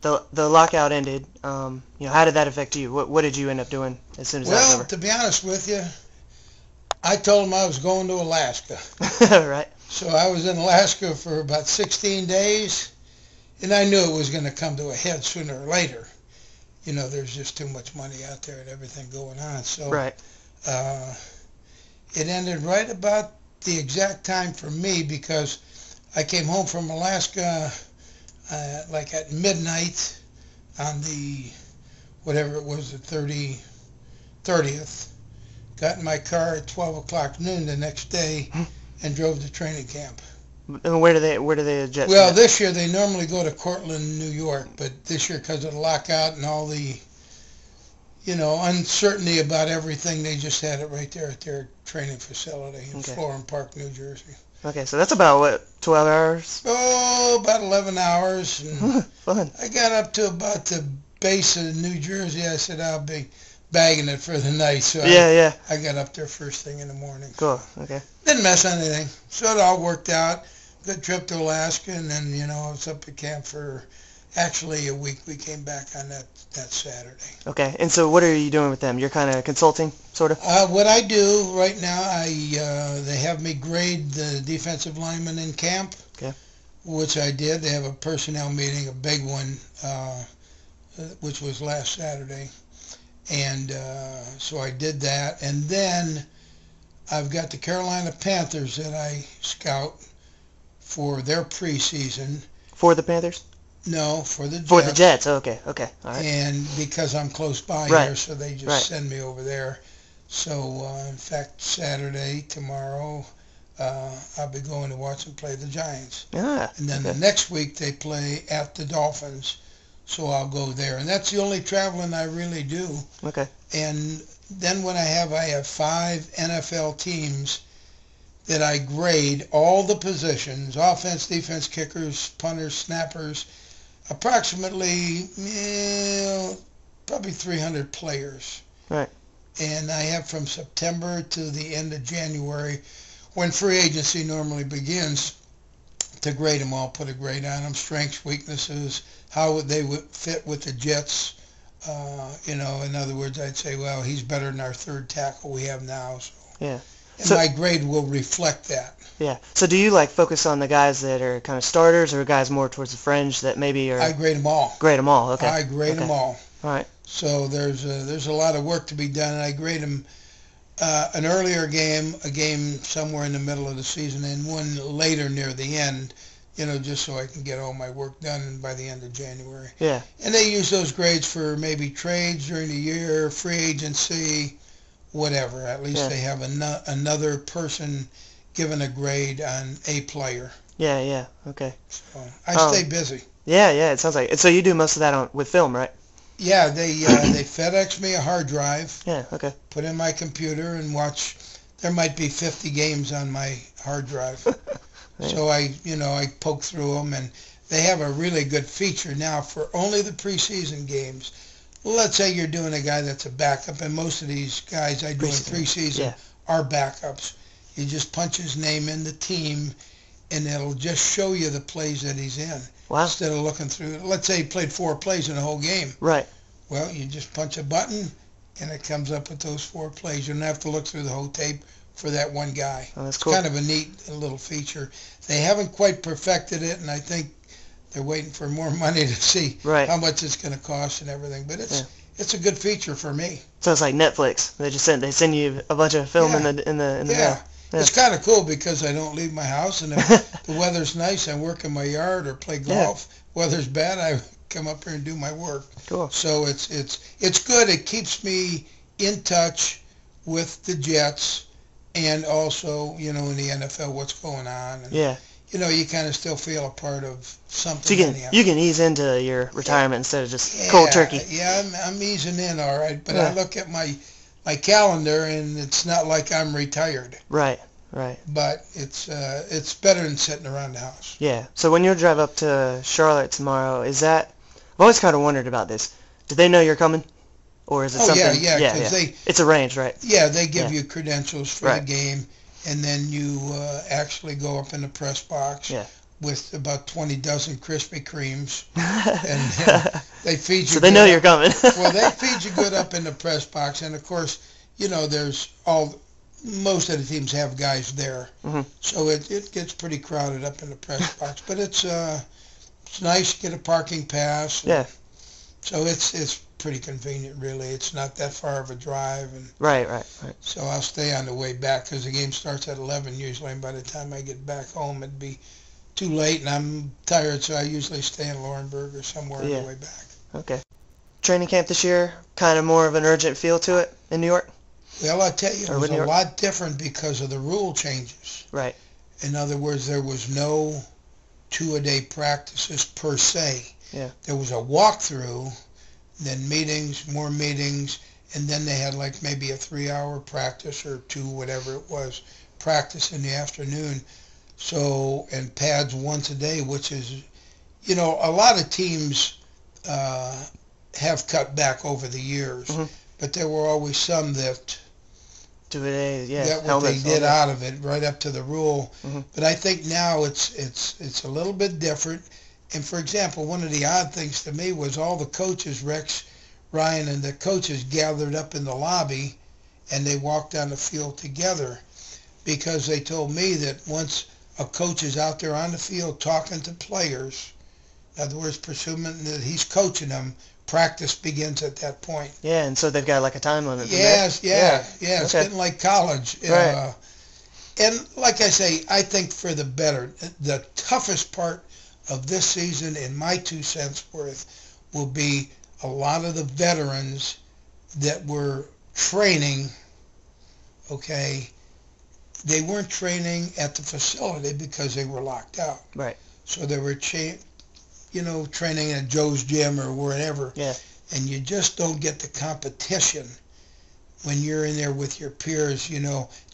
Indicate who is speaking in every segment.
Speaker 1: the lockout ended. How did that affect you? What did you end up doing as soon as that was
Speaker 2: Well,
Speaker 1: over?
Speaker 2: to be honest with you, I told them I was going to Alaska.
Speaker 1: Right.
Speaker 2: So I was in Alaska for about 16 days, and I knew it was going to come to a head sooner or later. There's just too much money out there and everything going on. So
Speaker 1: Right.
Speaker 2: uh, it ended right about the exact time for me, because I came home from Alaska like at midnight on the, whatever it was, the 30th. Got in my car at 12 o'clock noon the next day and drove to training camp.
Speaker 1: And where do they jet?
Speaker 2: Well, this year they normally go to Cortland, New York, but this year, because of the lockout and all the, uncertainty about everything, they just had it right there at their training facility in Florham Park, New Jersey.
Speaker 1: Okay, so that's about, what, 12 hours?
Speaker 2: Oh, about 11 hours. And
Speaker 1: Fun.
Speaker 2: I got up to about the base of New Jersey. I said I'll be bagging it for the night. So
Speaker 1: Yeah.
Speaker 2: I got up there first thing in the morning.
Speaker 1: Cool. Okay.
Speaker 2: Didn't mess on anything. So it all worked out. Good trip to Alaska, and then, I was up at camp for actually a week. We came back on that Saturday.
Speaker 1: Okay, and so what are you doing with them? You're kind of consulting, sort of?
Speaker 2: What I do right now, they have me grade the defensive linemen in camp,
Speaker 1: Okay.
Speaker 2: which I did. They have a personnel meeting, a big one, which was last Saturday. And so I did that. And then I've got the Carolina Panthers that I scout for their preseason.
Speaker 1: For the Panthers?
Speaker 2: No, for the Jets.
Speaker 1: For the Jets. Okay. All right.
Speaker 2: And because I'm close by
Speaker 1: Right.
Speaker 2: here, so they just send me over there. So, in fact, Saturday, tomorrow, I'll be going to watch them play the Giants.
Speaker 1: Ah,
Speaker 2: And then the next week they play at the Dolphins, so I'll go there. And that's the only traveling I really do.
Speaker 1: Okay.
Speaker 2: And then when I have 5 NFL teams that I grade all the positions, offense, defense, kickers, punters, snappers, approximately probably 300 players.
Speaker 1: Right.
Speaker 2: And I have from September to the end of January, when free agency normally begins, to grade them all, put a grade on them, strengths, weaknesses, how they would fit with the Jets. In other words, I'd say, well, he's better than our third tackle we have now. So.
Speaker 1: Yeah.
Speaker 2: And my grade will reflect that.
Speaker 1: Yeah. So do you focus on the guys that are kind of starters, or guys more towards the fringe that maybe are?
Speaker 2: I grade them all.
Speaker 1: Grade them all. Okay.
Speaker 2: I grade them all.
Speaker 1: All right.
Speaker 2: So there's a lot of work to be done, and I grade them an earlier game, a game somewhere in the middle of the season, and one later near the end, just so I can get all my work done by the end of January.
Speaker 1: Yeah.
Speaker 2: And they use those grades for maybe trades during the year, free agency, whatever. At least they have another person giving a grade on a player.
Speaker 1: Yeah. Okay.
Speaker 2: So I stay busy.
Speaker 1: Yeah. It sounds like it. So you do most of that with film, right?
Speaker 2: Yeah, they FedEx me a hard drive.
Speaker 1: Yeah. Okay.
Speaker 2: Put in my computer and watch. There might be 50 games on my hard drive. Right. So I poke through them, and they have a really good feature now for only the preseason games. Let's say you're doing a guy that's a backup, and most of these guys I do in preseason are backups. You just punch his name in the team, and it'll just show you the plays that he's in.
Speaker 1: Wow.
Speaker 2: Instead of looking through, let's say he played 4 plays in the whole game.
Speaker 1: Right.
Speaker 2: Well, you just punch a button, and it comes up with those 4 plays. You don't have to look through the whole tape for that one guy.
Speaker 1: Oh, that's cool.
Speaker 2: It's kind of a neat little feature. They haven't quite perfected it, and I think they're waiting for more money to see how much it's going to cost and everything. But it's a good feature for me.
Speaker 1: So it's like Netflix. They send you a bunch of film in the
Speaker 2: Yeah. It's kind of cool because I don't leave my house, and if the weather's nice, I work in my yard or play golf. Weather's bad, I come up here and do my work.
Speaker 1: Cool.
Speaker 2: So it's good. It keeps me in touch with the Jets, and also in the NFL what's going on. And, you kind of still feel a part of something.
Speaker 1: So you can ease into your retirement instead of just cold turkey.
Speaker 2: Yeah, I'm easing in all right, but I look at my calendar, and it's not like I'm retired.
Speaker 1: Right.
Speaker 2: But it's better than sitting around the house.
Speaker 1: Yeah. So when you drive up to Charlotte tomorrow, I've always kind of wondered about this. Do they know you're coming, or is it something?
Speaker 2: Yeah. Because
Speaker 1: it's arranged, right?
Speaker 2: Yeah, they give you credentials for the game, and then you actually go up in the press box.
Speaker 1: Yeah.
Speaker 2: with about 20 dozen Krispy Kremes, and they feed you
Speaker 1: So they
Speaker 2: good
Speaker 1: know
Speaker 2: up.
Speaker 1: you're coming.
Speaker 2: Well, they feed you good up in the press box, and of course, most of the teams have guys there, so it gets pretty crowded up in the press box. But it's nice to get a parking pass.
Speaker 1: Yeah.
Speaker 2: So it's pretty convenient, really. It's not that far of a drive, and
Speaker 1: Right.
Speaker 2: so I'll stay on the way back because the game starts at 11 usually, and by the time I get back home, it'd be too late, and I'm tired, so I usually stay in Laurinburg or somewhere on the way back.
Speaker 1: Okay. Training camp this year, kind of more of an urgent feel to it in New York?
Speaker 2: Well, I tell you, it was a lot different because of the rule changes.
Speaker 1: Right.
Speaker 2: In other words, there was no two-a-day practices per se.
Speaker 1: Yeah.
Speaker 2: There was a walkthrough, then meetings, more meetings, and then they had like maybe a 3-hour practice or 2, whatever it was, practice in the afternoon. So, and pads once a day, which is, a lot of teams have cut back over the years, but there were always some that they did out of it right up to the rule. But I think now it's a little bit different. And for example, one of the odd things to me was all the coaches, Rex, Ryan, and the coaches gathered up in the lobby, and they walked on the field together, because they told me that once a coach is out there on the field talking to players, in other words, presuming that he's coaching them, practice begins at that point.
Speaker 1: Yeah, and so they've got like a time limit.
Speaker 2: Yes. It's getting like college.
Speaker 1: Right.
Speaker 2: And like I say, I think for the better. The toughest part of this season, in my 2 cents worth, will be a lot of the veterans that were training, okay, they weren't training at the facility because they were locked out.
Speaker 1: Right.
Speaker 2: So they were training at Joe's gym or wherever.
Speaker 1: Yeah.
Speaker 2: And you just don't get the competition when you're in there with your peers,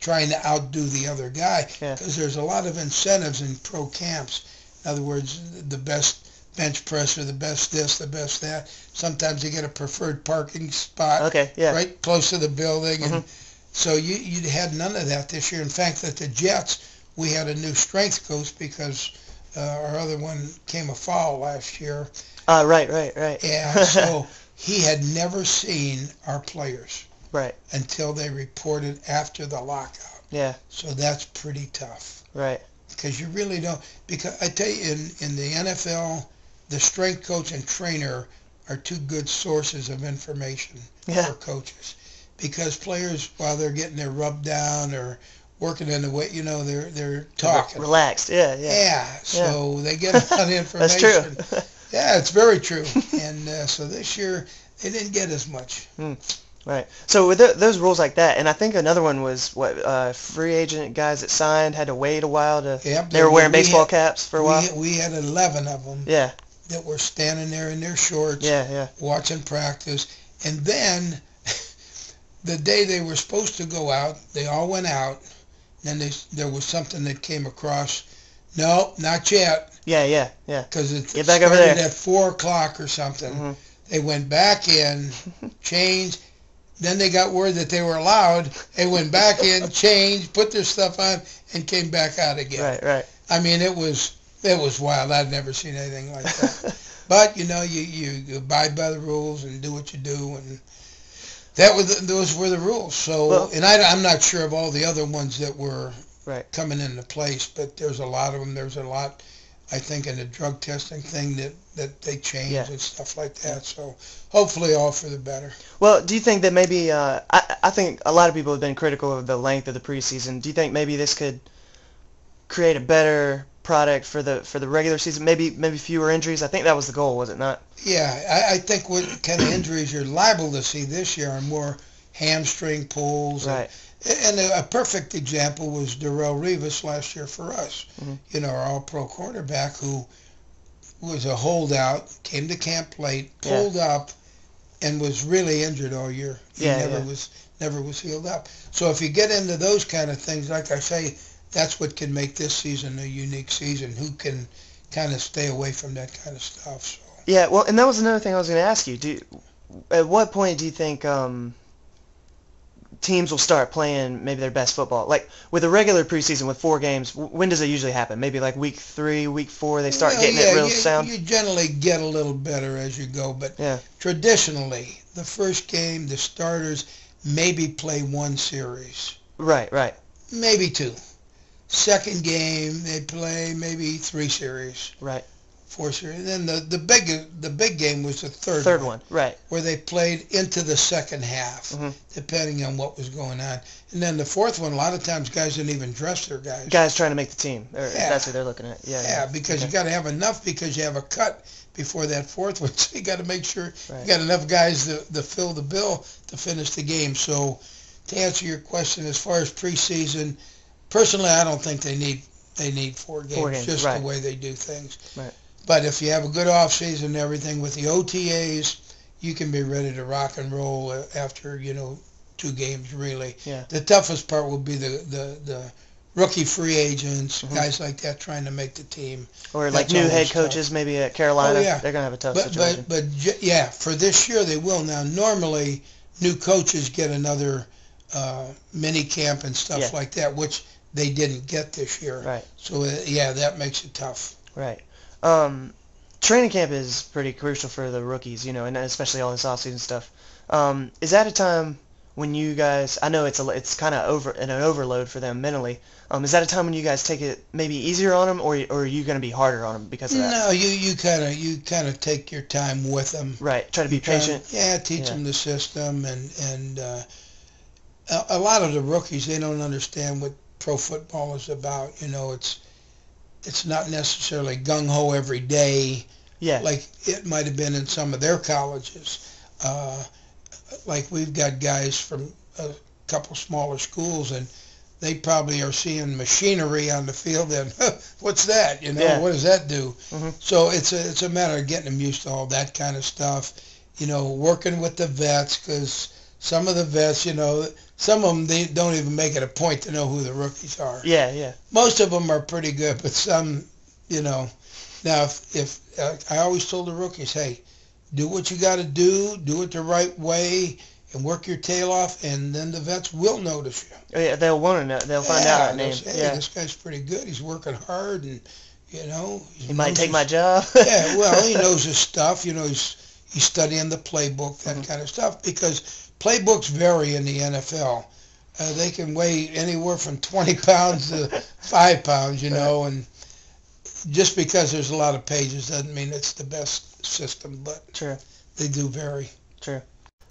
Speaker 2: trying to outdo the other guy. Because there's a lot of incentives in pro camps. In other words, the best bench presser, the best this, the best that. Sometimes you get a preferred parking spot right close to the building. And so you had none of that this year. In fact, at the Jets, we had a new strength coach because our other one came a foul last year.
Speaker 1: Right.
Speaker 2: Yeah, so he had never seen our players.
Speaker 1: Right.
Speaker 2: Until they reported after the lockout.
Speaker 1: Yeah.
Speaker 2: So that's pretty tough.
Speaker 1: Right.
Speaker 2: Because you really don't. Because I tell you, in the NFL, the strength coach and trainer are 2 good sources of information for coaches. Because players, while they're getting their rub down or working in the way, they're talking.
Speaker 1: Relaxed. Yeah.
Speaker 2: So they get a lot of information.
Speaker 1: That's true.
Speaker 2: Yeah, it's very true. And so this year they didn't get as much.
Speaker 1: Right. So with those rules like that, and I think another one was free agent guys that signed had to wait a while to.
Speaker 2: Yep,
Speaker 1: they were wearing baseball caps for a while.
Speaker 2: We had 11 of them.
Speaker 1: Yeah.
Speaker 2: That were standing there in their shorts.
Speaker 1: Yeah.
Speaker 2: Watching practice, and then the day they were supposed to go out, they all went out. And then there was something that came across. No, not yet.
Speaker 1: Yeah.
Speaker 2: Because it
Speaker 1: Get back
Speaker 2: started
Speaker 1: over there
Speaker 2: at 4 o'clock or something. They went back in, changed. Then they got word that they were allowed. They went back in, changed, put their stuff on, and came back out again.
Speaker 1: Right. I
Speaker 2: mean, it was wild. I'd never seen anything like that. But you abide by the rules and do what you do, and those were the rules. So, and I'm not sure of all the other ones that were coming into place, but there's a lot of them. There's a lot, I think, in the drug testing thing that they changed and stuff like that. So hopefully all for the better.
Speaker 1: Well, do you think that maybe, I think a lot of people have been critical of the length of the preseason. Do you think maybe this could create a better product for the regular season? Maybe fewer injuries? I think that was the goal, was it not?
Speaker 2: Yeah, I think what kind of injuries you're liable to see this year are more hamstring pulls.
Speaker 1: Right.
Speaker 2: And a perfect example was Darrelle Revis last year for us. Our all-pro quarterback who was a holdout, came to camp late, pulled up, and was really injured all year. He never was healed up. So if you get into those kind of things, like I say, that's what can make this season a unique season. Who can kind of stay away from that kind of stuff? So.
Speaker 1: Yeah, well, and that was another thing I was going to ask you. At what point do you think teams will start playing maybe their best football? Like with a regular preseason with 4 games, when does it usually happen? Maybe like week 3, week 4, they start
Speaker 2: Well,
Speaker 1: getting
Speaker 2: yeah,
Speaker 1: it real sound?
Speaker 2: you generally get a little better as you go, but
Speaker 1: Yeah.
Speaker 2: traditionally, the first game, the starters maybe play one series,
Speaker 1: Right.
Speaker 2: maybe 2. Second game, they play maybe 3 series,
Speaker 1: Right.
Speaker 2: 4 series. Then the big game was the
Speaker 1: Third one. Right.
Speaker 2: where they played into the second half,
Speaker 1: Mm-hmm.
Speaker 2: depending on what was going on. And then the fourth one, a lot of times guys didn't even dress their guys.
Speaker 1: Guys trying to make the team. Or
Speaker 2: Yeah.
Speaker 1: That's what they're looking at.
Speaker 2: Yeah, because you got to have enough because you have a cut before that fourth one. So you got to make sure you got enough guys to fill the bill to finish the game. So to answer your question, as far as preseason, personally, I don't think they need 4 games.
Speaker 1: 4 games,
Speaker 2: Just
Speaker 1: right.
Speaker 2: the way they do things.
Speaker 1: Right.
Speaker 2: But if you have a good off season and everything with the OTAs, you can be ready to rock and roll after 2 games really.
Speaker 1: Yeah.
Speaker 2: The toughest part will be the rookie free agents, guys like that trying to make the team.
Speaker 1: Or like
Speaker 2: That's
Speaker 1: new head
Speaker 2: always
Speaker 1: coach maybe at Carolina.
Speaker 2: Oh, yeah.
Speaker 1: They're gonna have a tough situation.
Speaker 2: But yeah, for this year they will. Now normally new coaches get another mini camp and stuff like that, which they didn't get this year.
Speaker 1: Right.
Speaker 2: So yeah, that makes it tough.
Speaker 1: Right. Training camp is pretty crucial for the rookies, and especially all this off-season stuff. Is that a time when you guys? I know it's kind of an overload for them mentally. Is that a time when you guys take it maybe easier on them, or are you going to be harder on them because of that?
Speaker 2: No, you kind of take your time with them.
Speaker 1: Right. Try to be patient.
Speaker 2: Teach them the system, and a lot of the rookies, they don't understand what pro football is about. It's not necessarily gung-ho every day like it might have been in some of their colleges. Like we've got guys from a couple smaller schools, and they probably are seeing machinery on the field, and what's that? What does that do?
Speaker 1: Mm-hmm.
Speaker 2: So it's a matter of getting them used to all that kind of stuff. Working with the vets, because some of the vets, some of them, they don't even make it a point to know who the rookies are.
Speaker 1: Yeah.
Speaker 2: Most of them are pretty good, but some, Now, if I always told the rookies, hey, do what you got to do it the right way, and work your tail off, and then the vets will notice you.
Speaker 1: Oh, yeah, they'll want to know. They'll find out that name.
Speaker 2: Hey, this guy's pretty good. He's working hard, and
Speaker 1: he might take my job.
Speaker 2: Yeah, well, he knows his stuff. He's studying the playbook, that kind of stuff, because playbooks vary in the NFL. They can weigh anywhere from 20 pounds to 5 pounds, and just because there's a lot of pages doesn't mean it's the best system, but
Speaker 1: True.
Speaker 2: They do vary.
Speaker 1: True.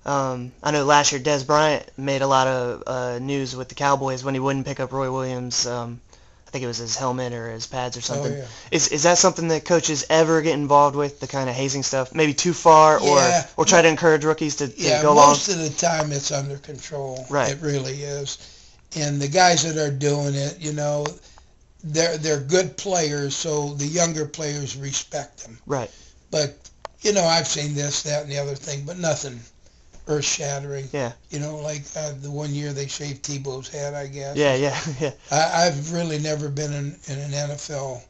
Speaker 1: I know last year Des Bryant made a lot of news with the Cowboys when he wouldn't pick up Roy Williams. I think it was his helmet or his pads or something.
Speaker 2: Oh, yeah.
Speaker 1: Is that something that coaches ever get involved with, the kind of hazing stuff? Maybe too far, or try to encourage rookies to go along?
Speaker 2: Most of the time it's under control.
Speaker 1: Right.
Speaker 2: It really is. And the guys that are doing it, they're good players, so the younger players respect them.
Speaker 1: Right.
Speaker 2: But, I've seen this, that, and the other thing, but nothing earth-shattering.
Speaker 1: Yeah.
Speaker 2: Like the one year they shaved Tebow's head, I guess.
Speaker 1: Yeah.
Speaker 2: I've really never been in an NFL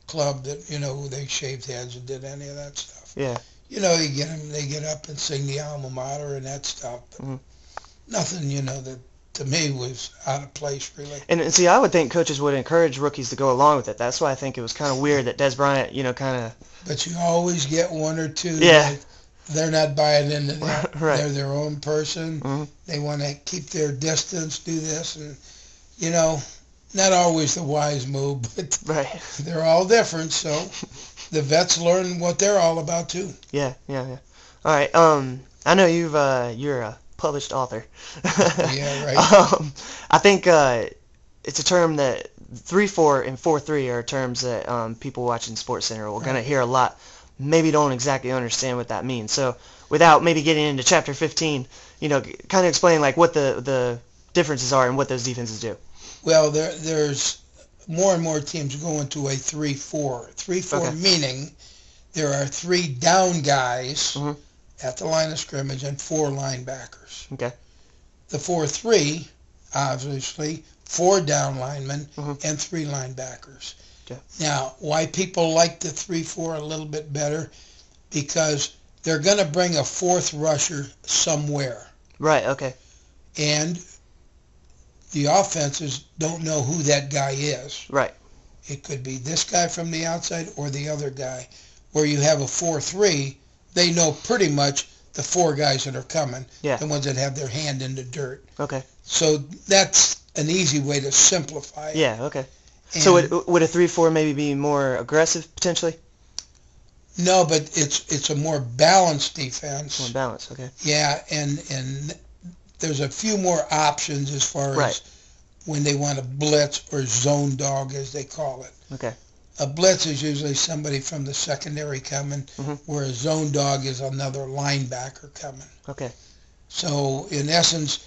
Speaker 2: club that, they shaved heads and did any of that stuff.
Speaker 1: Yeah.
Speaker 2: They get up and sing the alma mater and that stuff. But nothing, that to me was out of place, really.
Speaker 1: And see, I would think coaches would encourage rookies to go along with it. That's why I think it was kind of weird that Des Bryant, kind of...
Speaker 2: But you always get one or two
Speaker 1: Yeah.
Speaker 2: They're not buying into that.
Speaker 1: Right.
Speaker 2: They're their own person.
Speaker 1: Mm-hmm.
Speaker 2: They want to keep their distance, do this, and, not always the wise move, but
Speaker 1: Right.
Speaker 2: they're all different, so the vets learn what they're all about, too.
Speaker 1: Yeah. All right. I know you're a published author.
Speaker 2: Yeah, right.
Speaker 1: I think it's a term that 3-4 and 4-3 are terms that people watching SportsCenter are going to hear a lot. Maybe don't exactly understand what that means. So without maybe getting into chapter 15, kind of explain like what the differences are and what those defenses do.
Speaker 2: Well, there's more and more teams going to a 3-4. 3-4
Speaker 1: Okay.
Speaker 2: meaning there are 3 down guys
Speaker 1: Mm-hmm.
Speaker 2: at the line of scrimmage and 4 linebackers.
Speaker 1: Okay.
Speaker 2: The 4-3, obviously, 4 down linemen and 3 linebackers.
Speaker 1: Okay.
Speaker 2: Now, why people like the 3-4 a little bit better? Because they're going to bring a 4th rusher somewhere.
Speaker 1: Right. Okay.
Speaker 2: And the offenses don't know who that guy is.
Speaker 1: Right.
Speaker 2: It could be this guy from the outside or the other guy. Where you have a 4-3, they know pretty much the four guys that are coming,
Speaker 1: Yeah.
Speaker 2: the ones that have their hand in the dirt.
Speaker 1: Okay.
Speaker 2: So that's an easy way to simplify it.
Speaker 1: Yeah. Okay.
Speaker 2: And
Speaker 1: So would a 3-4 maybe be more aggressive potentially?
Speaker 2: no, but it's a more balanced defense.
Speaker 1: More balanced. Okay.
Speaker 2: Yeah, and there's a few more options as far
Speaker 1: Right.
Speaker 2: as when they want to blitz or zone dog, as they call it.
Speaker 1: Okay.
Speaker 2: A blitz is usually somebody from the secondary coming,
Speaker 1: Mhm.
Speaker 2: where a zone dog is another linebacker coming.
Speaker 1: Okay.
Speaker 2: So in essence,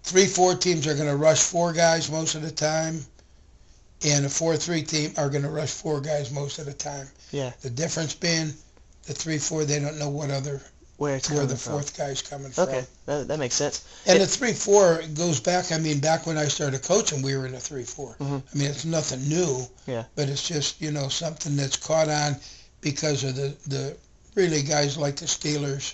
Speaker 2: 3-4 teams are going to rush four guys most of the time, and a 4-3 team are going to rush four guys most of the time.
Speaker 1: Yeah.
Speaker 2: The difference being the 3-4, they don't know where the fourth guy's coming from.
Speaker 1: Okay, that makes sense.
Speaker 2: And the 3-4 goes back, back when I started coaching, we were in a 3-4.
Speaker 1: Mhm.
Speaker 2: It's nothing new,
Speaker 1: Yeah.
Speaker 2: but it's just, something that's caught on because of the really guys like the Steelers.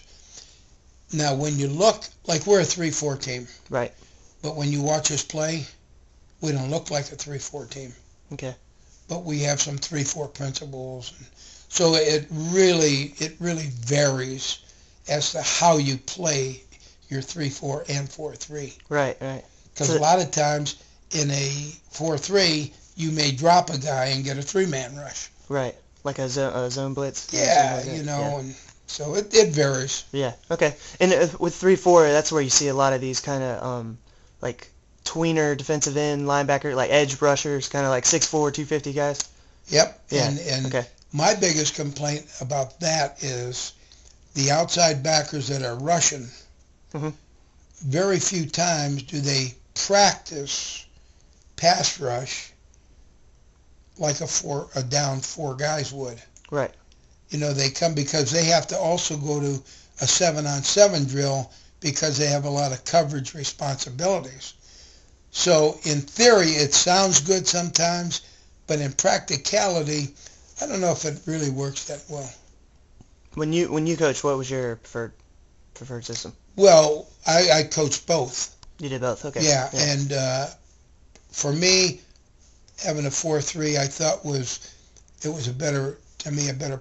Speaker 2: Now, when you look, like we're a 3-4 team.
Speaker 1: Right.
Speaker 2: But when you watch us play, we don't look like a 3-4 team.
Speaker 1: Okay.
Speaker 2: But we have some 3-4 principles. So it really varies as to how you play your 3-4 and 4-3.
Speaker 1: Right. Right.
Speaker 2: Because a lot of times in a 4-3, you may drop a guy and get a three-man rush.
Speaker 1: Right. Like a zone blitz.
Speaker 2: Yeah,
Speaker 1: Like
Speaker 2: yeah. And so it varies.
Speaker 1: Yeah. Okay. And with 3-4, that's where you see a lot of these kind of like tweener defensive end linebacker, like edge rushers, kind of like 6'4", 250 guys.
Speaker 2: Yep.
Speaker 1: Yeah.
Speaker 2: And
Speaker 1: Okay.
Speaker 2: my biggest complaint about that is the outside backers that are rushing.
Speaker 1: Mhm.
Speaker 2: Very few times do they practice pass rush like a down four guys would.
Speaker 1: Right.
Speaker 2: They come because they have to also go to a 7-on-7 drill because they have a lot of coverage responsibilities. So in theory, it sounds good sometimes, but in practicality, I don't know if it really works that well.
Speaker 1: When you coach, what was your preferred system?
Speaker 2: Well, I coached both.
Speaker 1: You did both. Okay.
Speaker 2: Yeah. And for me, having a 4-3, I thought was a better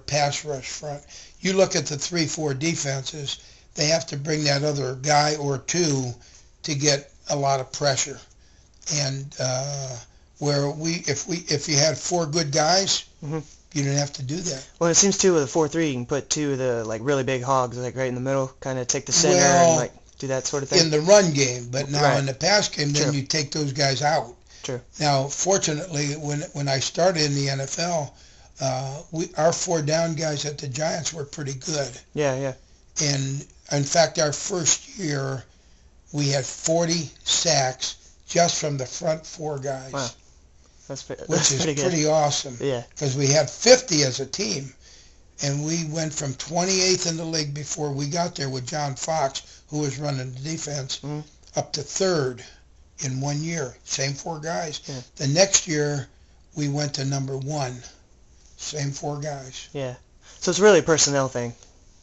Speaker 2: pass rush front. You look at the 3-4 defenses; they have to bring that other guy or two to get a lot of pressure. And if you had four good guys,
Speaker 1: Mhm.
Speaker 2: you didn't have to do that.
Speaker 1: Well, it seems too with a 4-3, you can put two of the like really big hogs like right in the middle, kind of take the center
Speaker 2: Well,
Speaker 1: and like do that sort of thing.
Speaker 2: In the run game, but now
Speaker 1: Right.
Speaker 2: in the pass game, then
Speaker 1: True.
Speaker 2: you take those guys out.
Speaker 1: True.
Speaker 2: Now, fortunately, when I started in the NFL, our four down guys at the Giants were pretty good.
Speaker 1: Yeah. Yeah.
Speaker 2: And in fact, our first year, we had 40 sacks just from the front four guys.
Speaker 1: Wow. That's
Speaker 2: which is
Speaker 1: pretty good.
Speaker 2: pretty awesome.
Speaker 1: Yeah.
Speaker 2: Because we had 50 as a team, and we went from 28th in the league before we got there with John Fox, who was running the defense,
Speaker 1: Mhm.
Speaker 2: up to third in 1 year. Same four guys.
Speaker 1: Yeah.
Speaker 2: The next year, we went to number 1. Same four guys.
Speaker 1: Yeah. So it's really a personnel thing.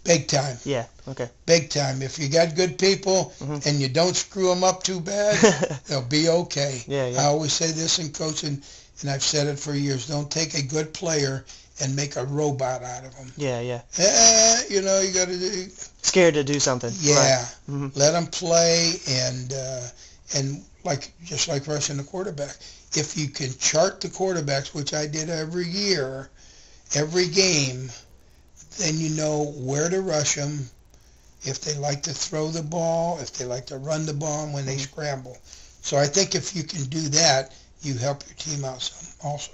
Speaker 2: Big time.
Speaker 1: Yeah. Okay.
Speaker 2: Big time. If you got good people
Speaker 1: Mhm.
Speaker 2: and you don't screw them up too bad, they'll be okay.
Speaker 1: Yeah. Yeah.
Speaker 2: I always say this in coaching, and I've said it for years. Don't take a good player and make a robot out of them.
Speaker 1: Yeah. Yeah.
Speaker 2: You got to do.
Speaker 1: Scared to do something.
Speaker 2: Yeah.
Speaker 1: Right. Mhm.
Speaker 2: Let them play, and just like rushing the quarterback. If you can chart the quarterbacks, which I did every year, every game, then you know where to rush them, if they like to throw the ball, if they like to run the ball, and when they scramble. So I think if you can do that, you help your team out some also.